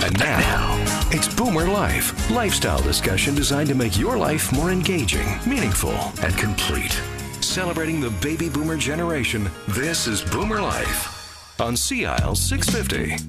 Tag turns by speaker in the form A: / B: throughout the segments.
A: And now, it's Boomer Life, lifestyle discussion designed to make your life more engaging, meaningful, and complete. Celebrating the baby boomer generation, this is Boomer Life on Sea Isle 650.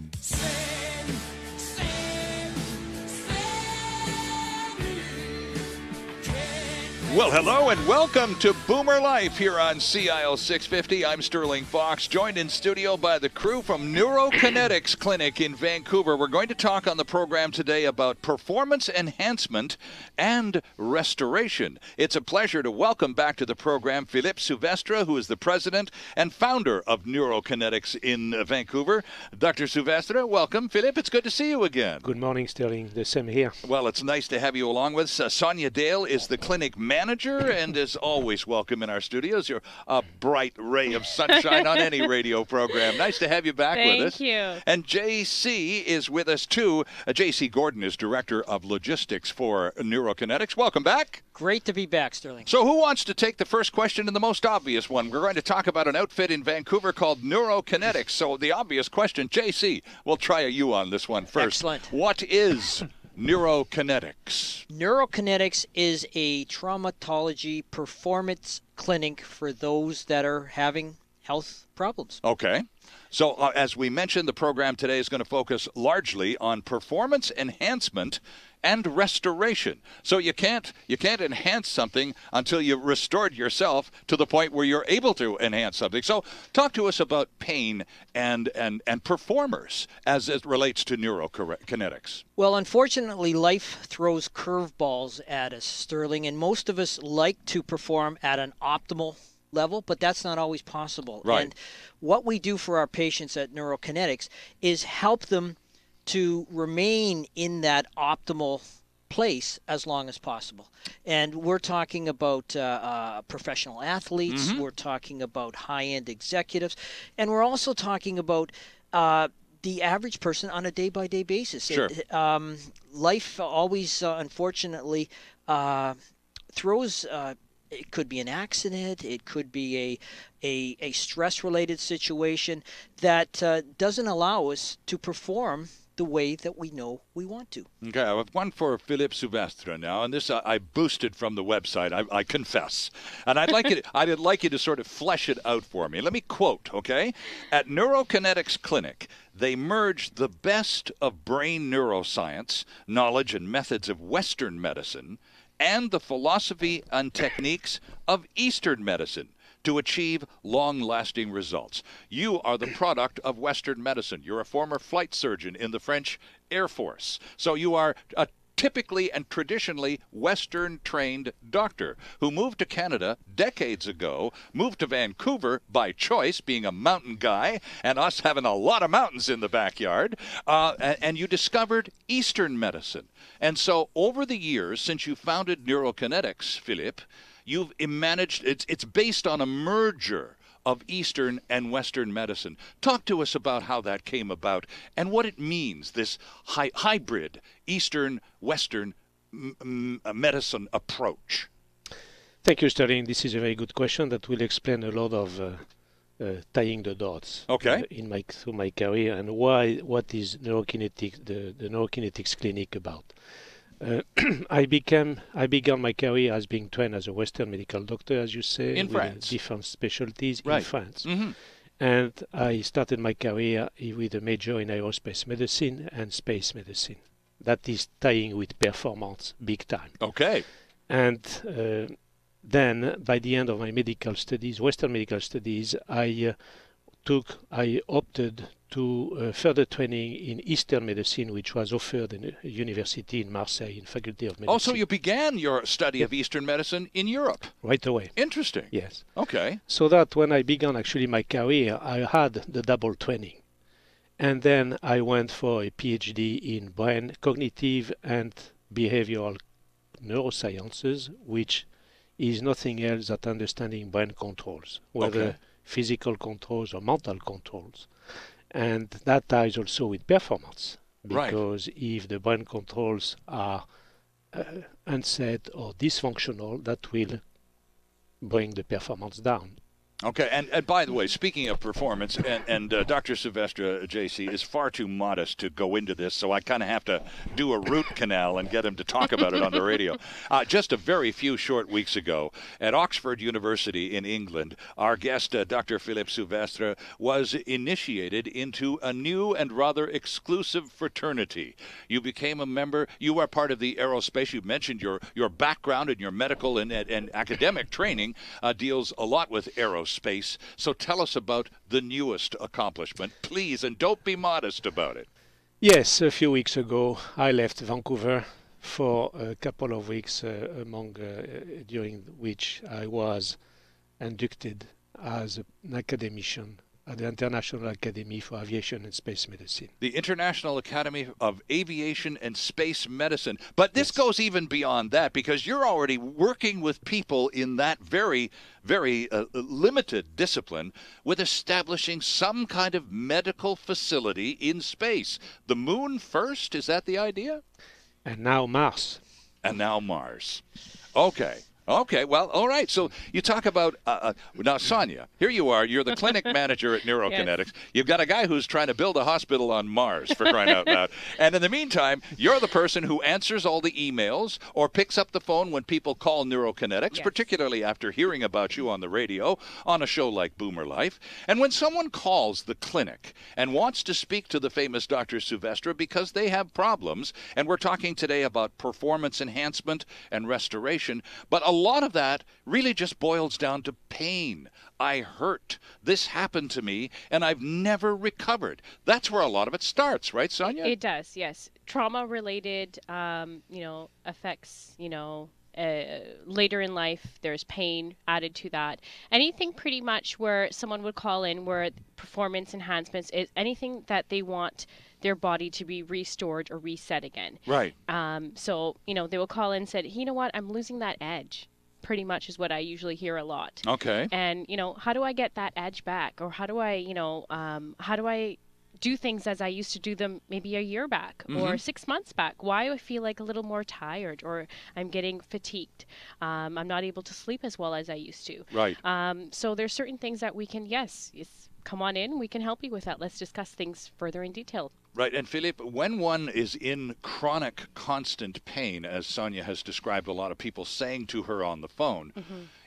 B: Well, hello and welcome to Boomer Life here on Sea Isle 650. I'm Sterling Fox, joined in studio by the crew from Neurokinetics Clinic in Vancouver. We're going to talk on the program today about performance enhancement and restoration. It's a pleasure to welcome back to the program Philippe Souvestre, who is the president and founder of Neurokinetics in Vancouver. Dr. Souvestre, welcome. Philippe, it's good to see you again.
C: Good morning, Sterling. The same here.
B: Well, it's nice to have you along with us. Sonia Dale is the clinic manager and is always welcome in our studios. You're a bright ray of sunshine on any radio program. Nice to have you back with us.
D: Thank you.
B: And JC is with us too. JC Gordon is Director of Logistics for Neurokinetics. Welcome back.
D: Great to be back, Sterling.
B: So who wants to take the first question and the most obvious one? We're going to talk about an outfit in Vancouver called Neurokinetics. So the obvious question, JC, we'll try you on this one first.
D: Excellent.
B: What is Neurokinetics?
D: Neurokinetics is a traumatology performance clinic for those that are having health problems.
B: Okay. So as we mentioned, the program today is going to focus largely on performance enhancement and restoration. So you can't enhance something until you've restored yourself to the point where you're able to enhance something. So talk to us about pain and performers as it relates to neurokinetics.
D: Well, unfortunately, life throws curveballs at us, Sterling, and most of us like to perform at an optimal level, but that's not always possible.
B: Right.
D: And what we do for our patients at Neurokinetics is help them to remain in that optimal place as long as possible. And we're talking about professional athletes, we're talking about high-end executives, and we're also talking about the average person on a day-by-day basis.
B: Sure.
D: Life always, unfortunately, throws... it could be an accident. It could be a stress-related situation that doesn't allow us to perform the way that we know we want to.
B: Okay, I have one for Philippe Souvestre now, and this I boosted from the website, I confess. And I'd like you to sort of flesh it out for me. Let me quote, okay? At Neurokinetics Clinic, they merge the best of brain neuroscience, knowledge and methods of Western medicine, and the philosophy and techniques of Eastern medicine to achieve long-lasting results. You are the product of Western medicine. You're a former flight surgeon in the French Air Force. So you are a typically and traditionally Western-trained doctor who moved to Canada decades ago, moved to Vancouver by choice, being a mountain guy, and us having a lot of mountains in the backyard, and you discovered Eastern medicine. And so over the years, since you founded Neurokinetics, Philippe, you've managed, it's based on a merger of Eastern and Western medicine. Talk to us about how that came about and what it means, this hybrid Eastern-Western medicine approach.
C: Thank you, Sterling. This is a very good question that will explain a lot of tying the dots through my career and what is Neurokinetics, the Neurokinetics Clinic about. I began my career as being trained as a Western medical doctor, as you say,
B: in
C: with
B: France.
C: Different specialties
B: Right.
C: in France.
B: Mm-hmm.
C: And I started my career with a major in aerospace medicine and space medicine. That is tying with performance big time.
B: Okay.
C: And then, by the end of my medical studies, Western medical studies, I opted to further training in Eastern medicine, which was offered in a university in Marseille, in Faculty of Medicine.
B: Oh, so you began your study of Eastern medicine in Europe.
C: Right away.
B: Interesting.
C: Yes.
B: Okay.
C: So that when I began actually my career, I had the double training. And then I went for a PhD in brain, cognitive and behavioral neurosciences, which is nothing else than understanding brain controls, whether physical controls or mental controls. And that ties also with performance, because if the brain controls are unset or dysfunctional, that will bring the performance down.
B: Okay, and by the way, speaking of performance, and Dr. Silvestre, JC, is far too modest to go into this, so I kind of have to do a root canal and get him to talk about it on the radio. Just a very few short weeks ago, at Oxford University in England, our guest, Dr. Philippe Silvestre, was initiated into a new and rather exclusive fraternity. You became a member, you are part of the aerospace. You mentioned your background and your medical and academic training deals a lot with aerospace. So tell us about the newest accomplishment, please, and don't be modest about it.
C: Yes, a few weeks ago, I left Vancouver for a couple of weeks, during which I was inducted as an academician at the International Academy for Aviation and Space Medicine.
B: The International Academy of Aviation and Space Medicine. But this
C: Yes.
B: goes even beyond that, because you're already working with people in that very, very limited discipline with establishing some kind of medical facility in space. The moon first, is that the idea?
C: And now Mars.
B: And now Mars. Okay. Okay, well, all right. So you talk about, now, Sonia, here you are. You're the clinic manager at Neurokinetics.
E: Yes.
B: You've got a guy who's trying to build a hospital on Mars, for crying out loud. And in the meantime, you're the person who answers all the emails or picks up the phone when people call Neurokinetics,
E: Yes.
B: particularly after hearing about you on the radio on a show like Boomer Life. And when someone calls the clinic and wants to speak to the famous Dr. Silvestre because they have problems, and we're talking today about performance enhancement and restoration, but a lot of that really just boils down to pain. I hurt. This happened to me, and I've never recovered. That's where a lot of it starts, right, Sonia?
E: It does, yes. Trauma-related, effects, later in life, there's pain added to that. Anything pretty much where someone would call in where performance enhancements is anything that they want their body to be restored or reset again.
B: Right.
E: So, they will call in and said, you know what, I'm losing that edge. Pretty much is what I usually hear a lot.
B: Okay.
E: And, how do I get that edge back? Or how do I, how do I do things as I used to do them maybe a year back or 6 months back? Why do I feel like a little more tired or I'm getting fatigued? I'm not able to sleep as well as I used to.
B: Right.
E: So there's certain things that we can, come on in. We can help you with that. Let's discuss things further in detail.
B: Right. And Philippe, when one is in chronic, constant pain, as Sonia has described a lot of people saying to her on the phone,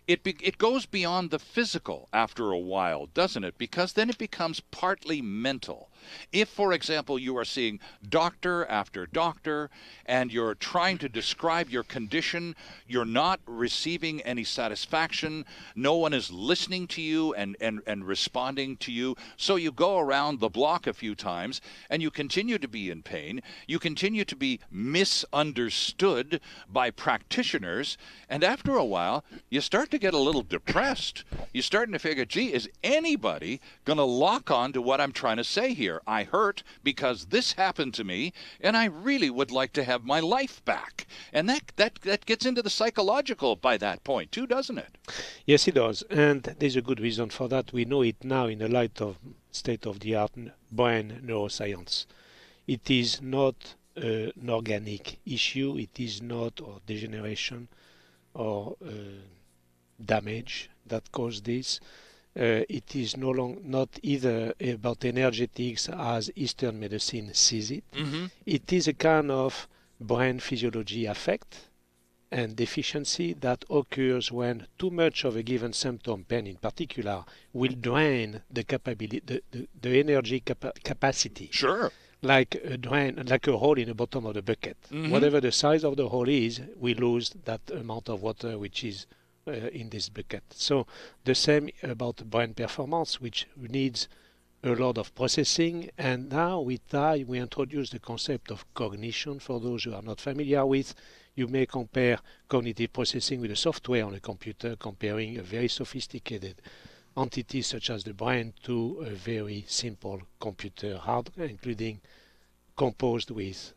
B: it goes beyond the physical after a while, doesn't it? Because then it becomes partly mental. If, for example, you are seeing doctor after doctor and you're trying to describe your condition, you're not receiving any satisfaction, no one is listening to you and responding to you, so you go around the block a few times and you continue to be in pain, you continue to be misunderstood by practitioners, and after a while, you start to get a little depressed. You're starting to figure, gee, is anybody going to lock on to what I'm trying to say here? I hurt because this happened to me, and I really would like to have my life back. And that gets into the psychological by that point, too, doesn't it?
C: Yes, it does. And there's a good reason for that. We know it now in the light of state-of-the-art brain neuroscience. It is not an organic issue. It is not or degeneration or damage that caused this. It is not either about energetics as Eastern medicine sees it. It is a kind of brain physiology effect and deficiency that occurs when too much of a given symptom, pain in particular, will drain the capability, the energy capacity.
B: Sure.
C: Like a hole in the bottom of the bucket. Whatever the size of the hole is, we lose that amount of water which is in this bucket. So the same about brain performance, which needs a lot of processing. And now with time, we introduce the concept of cognition. For those who are not familiar with, you may compare cognitive processing with the software on a computer, comparing a very sophisticated entity such as the brain to a very simple computer hardware, including composed with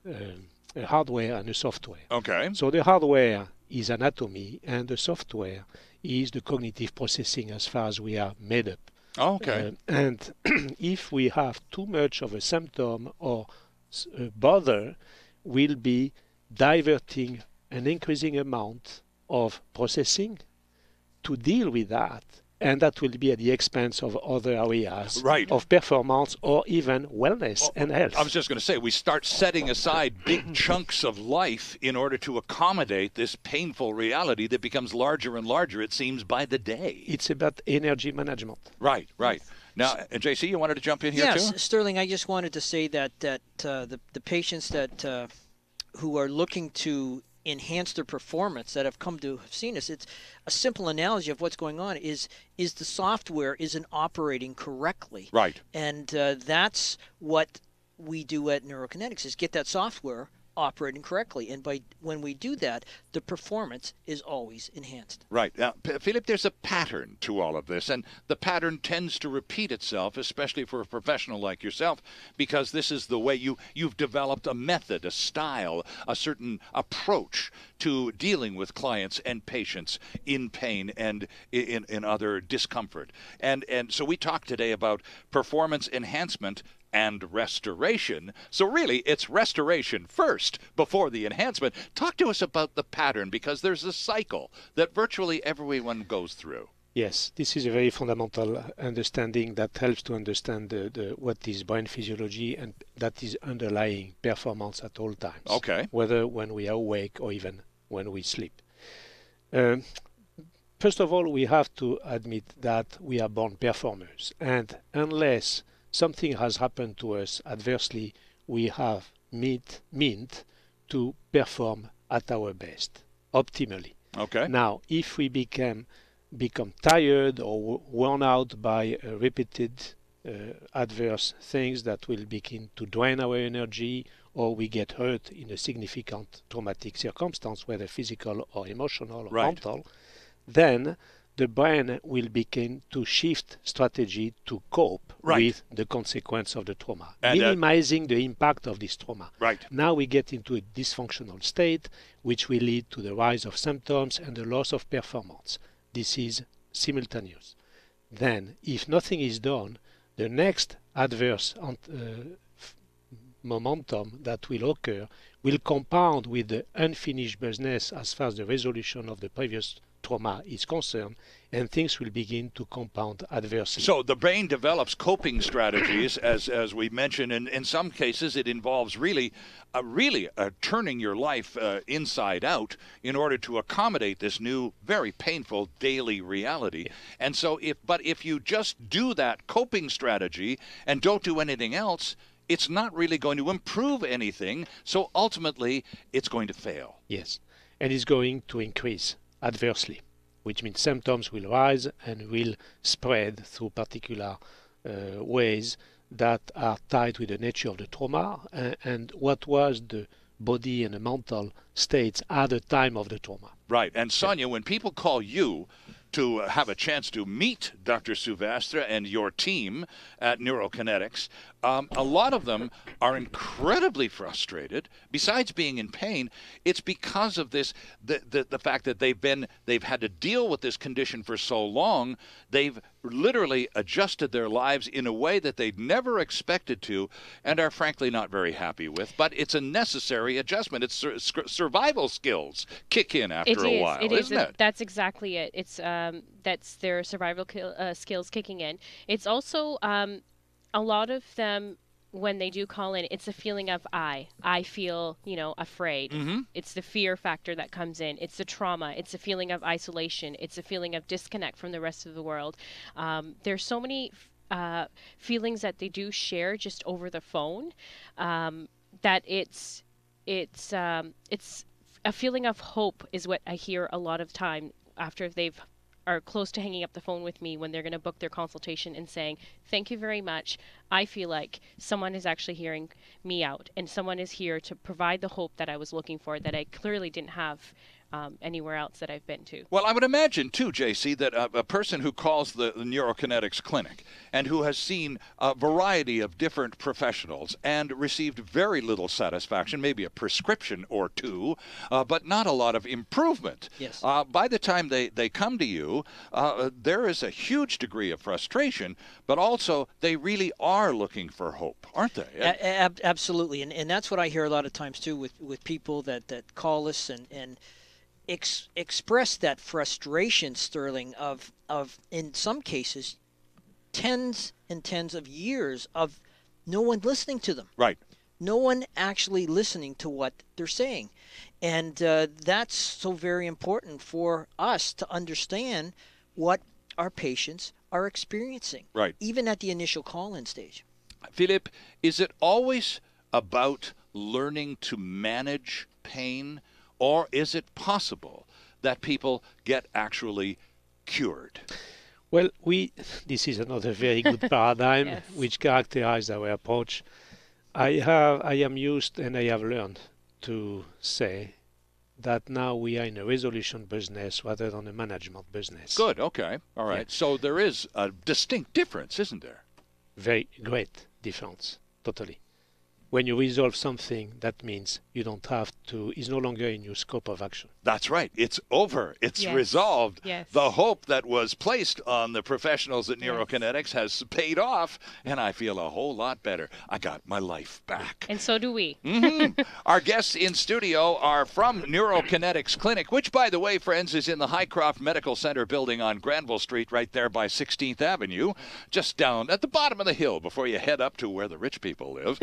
C: a hardware and a software.
B: Okay.
C: So the hardware is anatomy and the software is the cognitive processing as far as we are made up.
B: Okay.
C: And if we have too much of a symptom or bother, we'll be diverting an increasing amount of processing to deal with that And that will be at the expense of other areas
B: Right.
C: of performance or even wellness and health.
B: I was just going to say, we start setting aside big chunks of life in order to accommodate this painful reality that becomes larger and larger, it seems, by the day.
C: It's about energy management.
B: Right, right. Now, JC, you wanted to jump in here
D: Yes,
B: too?
D: Sterling, I just wanted to say that the patients that who are looking to enhance their performance that have come to have seen us, it's a simple analogy of what's going on is the software isn't operating correctly.
B: Right.
D: And that's what we do at Neurokinetics is get that software operating correctly. And when we do that, the performance is always enhanced.
B: Right. Now, Philip, there's a pattern to all of this, and the pattern tends to repeat itself, especially for a professional like yourself, because this is the way you've developed a method, a style, a certain approach to dealing with clients and patients in pain and in other discomfort. And so we talked today about performance enhancement and restoration. So really, it's restoration first before the enhancement. Talk to us about the pattern, because there's a cycle that virtually everyone goes through.
C: Yes, this is a very fundamental understanding that helps to understand what is brain physiology and that is underlying performance at all times.
B: Okay.
C: Whether when we are awake or even when we sleep. First of all, we have to admit that we are born performers, and unless something has happened to us adversely, we have meant to perform at our best, optimally.
B: Okay.
C: Now, if we become tired or worn out by repeated adverse things that will begin to drain our energy, or we get hurt in a significant traumatic circumstance, whether physical or emotional or
B: Right.
C: mental, then the brain will begin to shift strategy to cope
B: Right.
C: with the consequence of the trauma,
B: And,
C: minimizing the impact of this trauma.
B: Right.
C: Now we get into a dysfunctional state, which will lead to the rise of symptoms and the loss of performance. This is simultaneous. Then, if nothing is done, the next adverse momentum that will occur will compound with the unfinished business as far as the resolution of the previous trauma is concerned, and things will begin to compound adversely.
B: So the brain develops coping strategies, as we mentioned, and in some cases it involves really turning your life inside out in order to accommodate this new, very painful daily reality.
C: Yeah.
B: And so, if you just do that coping strategy and don't do anything else, it's not really going to improve anything. So ultimately, it's going to fail.
C: Yes, and it's going to increase adversely, which means symptoms will rise and will spread through particular ways that are tied with the nature of the trauma and what was the body and the mental states at the time of the trauma.
B: Right. And Sonia, when people call you to have a chance to meet Dr. Souvastre and your team at Neurokinetics, a lot of them are incredibly frustrated. Besides being in pain, it's because of this, the fact that they've had to deal with this condition for so long. They've literally adjusted their lives in a way that they'd never expected to, and are frankly not very happy with. But it's a necessary adjustment. It's survival skills kick in after a while, isn't it?
E: That's exactly it. It's that's their survival skills kicking in. It's also a lot of them, when they do call in, it's a feeling of I feel, afraid.
B: Mm-hmm.
E: It's the fear factor that comes in. It's the trauma. It's a feeling of isolation. It's a feeling of disconnect from the rest of the world. There's so many feelings that they do share just over the phone that it's a feeling of hope is what I hear a lot of time after they've are close to hanging up the phone with me when they're going to book their consultation and saying, thank you very much. I feel like someone is actually hearing me out and someone is here to provide the hope that I was looking for that I clearly didn't have anywhere else that I've been to.
B: Well, I would imagine, too, JC, that a person who calls the Neurokinetics Clinic and who has seen a variety of different professionals and received very little satisfaction, maybe a prescription or two, but not a lot of improvement.
D: Yes.
B: By the time they come to you, there is a huge degree of frustration, but also they really are looking for hope, aren't they?
D: Absolutely. And that's what I hear a lot of times, too, with people that call us and express that frustration, Sterling, of in some cases tens and tens of years of no one listening to them.
B: Right.
D: No one actually listening to what they're saying. And that's so very important for us to understand what our patients are experiencing,
B: Right.
D: even at the initial call-in stage.
B: Philippe, is it always about learning to manage pain, or is it possible that people get actually cured?
C: Well, this is another very good paradigm
E: Yes.
C: which characterizes our approach. I am used and I have learned to say that now we are in a resolution business rather than a management business.
B: Good, okay, all right.
C: Yeah.
B: So there is a distinct difference, isn't there?
C: Very great difference, totally. When you resolve something, that means you don't have to, it's no longer in your scope of action.
B: That's right. It's over. It's
E: Yes.
B: resolved.
E: Yes.
B: The hope that was placed on the professionals at
E: Yes.
B: Neurokinetics has paid off, and I feel a whole lot better. I got my life back.
E: And so do we.
B: Our guests in studio are from Neurokinetics Clinic, which, by the way, friends, is in the Highcroft Medical Center building on Granville Street, right there by 16th Avenue, just down at the bottom of the hill before you head up to where the rich people live.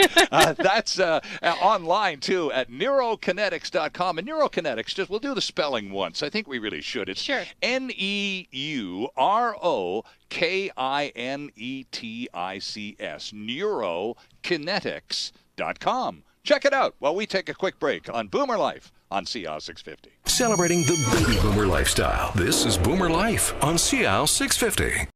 B: That's online, too, at neurokinetics.com. And Neurokinetics, we'll do the spelling once. I think we really should. It's
E: Sure.
B: NEUROKINETICS, neurokinetics.com. Check it out while we take a quick break on Boomer Life on CIAL 650.
A: Celebrating the baby boomer lifestyle. This is Boomer Life on CIAL 650.